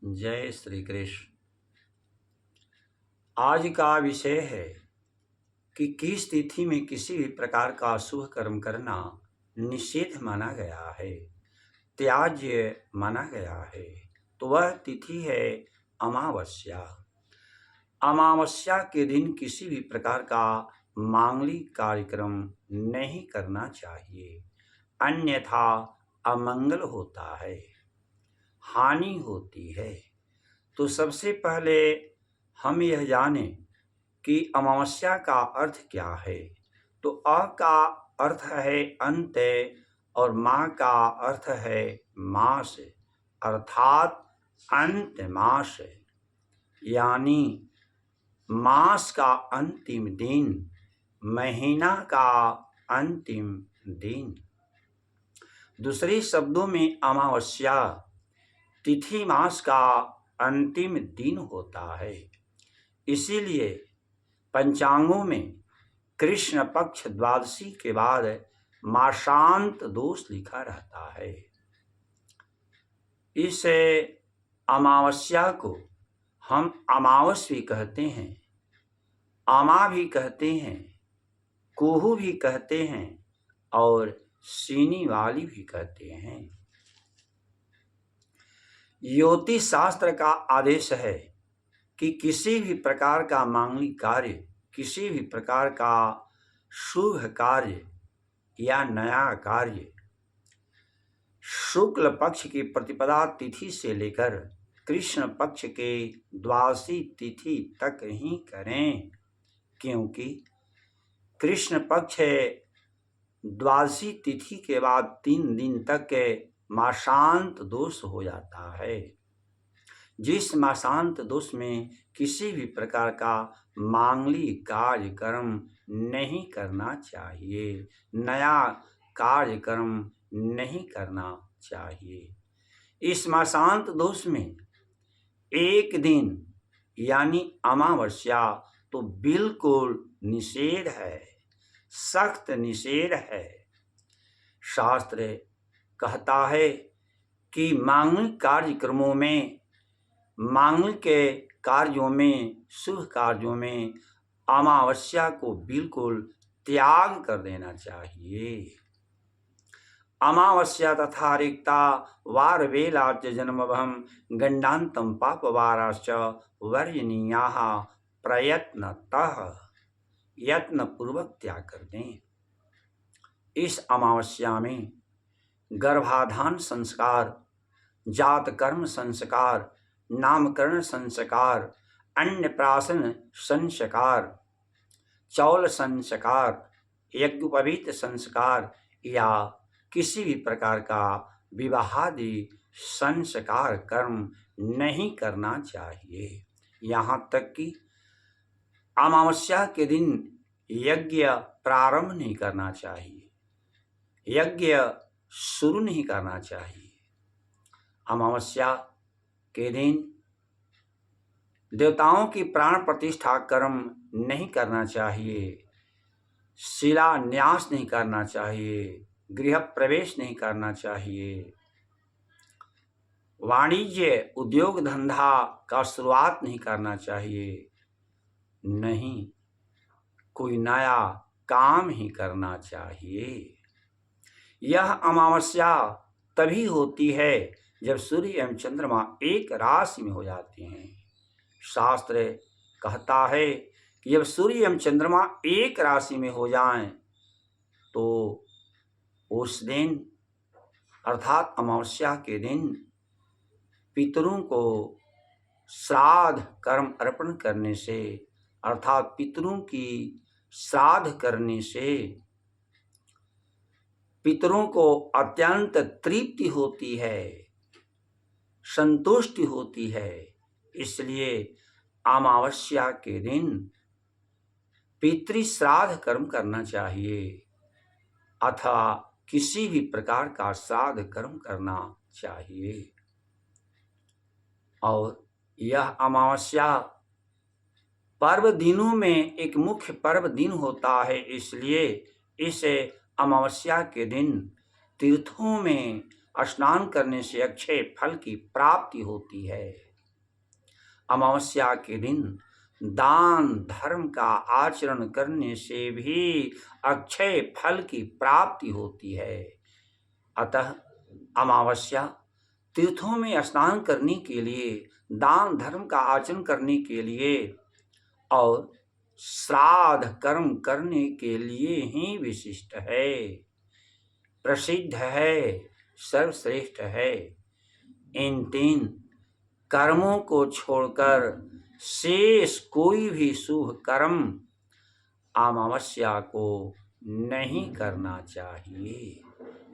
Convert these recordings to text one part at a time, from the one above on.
जय श्री कृष्ण। आज का विषय है कि किस तिथि में किसी भी प्रकार का शुभ कर्म करना निषेध माना गया है, त्याज्य माना गया है। तो वह तिथि है अमावस्या। अमावस्या के दिन किसी भी प्रकार का मांगलिक कार्यक्रम नहीं करना चाहिए, अन्यथा अमंगल होता है, हानि होती है। तो सबसे पहले हम यह जानें कि अमावस्या का अर्थ क्या है। तो अ का अर्थ है अंत और माँ का अर्थ है मास, अर्थात अंत मास, यानी मास का अंतिम दिन, महीना का अंतिम दिन। दूसरे शब्दों में अमावस्या तिथि मास का अंतिम दिन होता है। इसीलिए पंचांगों में कृष्ण पक्ष द्वादशी के बाद मासांत दोष लिखा रहता है। इस अमावस्या को हम अमावस भी कहते हैं, अमा भी कहते हैं, कुहू भी कहते हैं और सीनी वाली भी कहते हैं। ज्योतिष शास्त्र का आदेश है कि किसी भी प्रकार का मांगलिक कार्य, किसी भी प्रकार का शुभ कार्य या नया कार्य शुक्ल पक्ष की प्रतिपदा तिथि से लेकर कृष्ण पक्ष के द्वादशी तिथि तक ही करें, क्योंकि कृष्ण पक्ष द्वादशी तिथि के बाद 3 दिन तक मासांत दोष हो जाता है। जिस मासांत दोष में किसी भी प्रकार का मांगलिक कार्यक्रम नहीं करना चाहिए, नया कार्यक्रम नहीं करना चाहिए। इस मासांत दोष में एक दिन यानी अमावस्या तो बिल्कुल निषेध है, सख्त निषेध है। शास्त्र कहता है कि मांगलिक कार्यक्रमों में, मांगलिक के कार्यों में, शुभ कार्यों में अमावस्या को बिल्कुल त्याग कर देना चाहिए। अमावस्या तथा रिक्ता वार वेलाच जन्मभम गंडांतम पापवाराश्च वर्जनीयाः प्रयत्नतः, यत्न पूर्वक त्याग कर दें। इस अमावस्या में गर्भाधान संस्कार, जातकर्म संस्कार, नामकरण संस्कार, अन्नप्राशन संस्कार, चौल संस्कार, यज्ञोपवीत संस्कार या किसी भी प्रकार का विवाहादि संस्कार कर्म नहीं करना चाहिए। यहाँ तक कि अमावस्या के दिन यज्ञ प्रारंभ नहीं करना चाहिए, यज्ञ शुरू नहीं करना चाहिए। अमावस्या के दिन देवताओं की प्राण प्रतिष्ठा कर्म नहीं करना चाहिए, शिलान्यास नहीं करना चाहिए, गृह प्रवेश नहीं करना चाहिए, वाणिज्य उद्योग धंधा का शुरुआत नहीं करना चाहिए, नहीं कोई नया काम ही करना चाहिए। यह अमावस्या तभी होती है जब सूर्य एवं चंद्रमा एक राशि में हो जाते हैं। शास्त्र कहता है कि जब सूर्य एवं चंद्रमा एक राशि में हो जाएं तो उस दिन अर्थात अमावस्या के दिन पितरों को श्राद्ध कर्म अर्पण करने से, अर्थात पितरों की श्राद्ध करने से पितरों को अत्यंत तृप्ति होती है, संतुष्टि होती है। इसलिए अमावस्या के दिन पितृ श्राद्ध कर्म करना चाहिए अथवा किसी भी प्रकार का श्राद्ध कर्म करना चाहिए। और यह अमावस्या पर्व दिनों में एक मुख्य पर्व दिन होता है। इसलिए इस अमावस्या के दिन तीर्थों में स्नान करने से अक्षय फल की प्राप्ति होती है। अमावस्या के दिन दान धर्म का आचरण करने से भी अक्षय फल की प्राप्ति होती है। अतः अमावस्या तीर्थों में स्नान करने के लिए, दान धर्म का आचरण करने के लिए और श्राद्ध कर्म करने के लिए ही विशिष्ट है, प्रसिद्ध है, सर्वश्रेष्ठ है। इन 3 कर्मों को छोड़कर शेष कोई भी शुभ कर्म अमावस्या को नहीं करना चाहिए।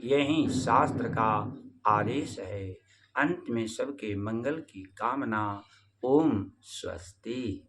यही शास्त्र का आदेश है। अंत में सबके मंगल की कामना। ओम स्वस्ति।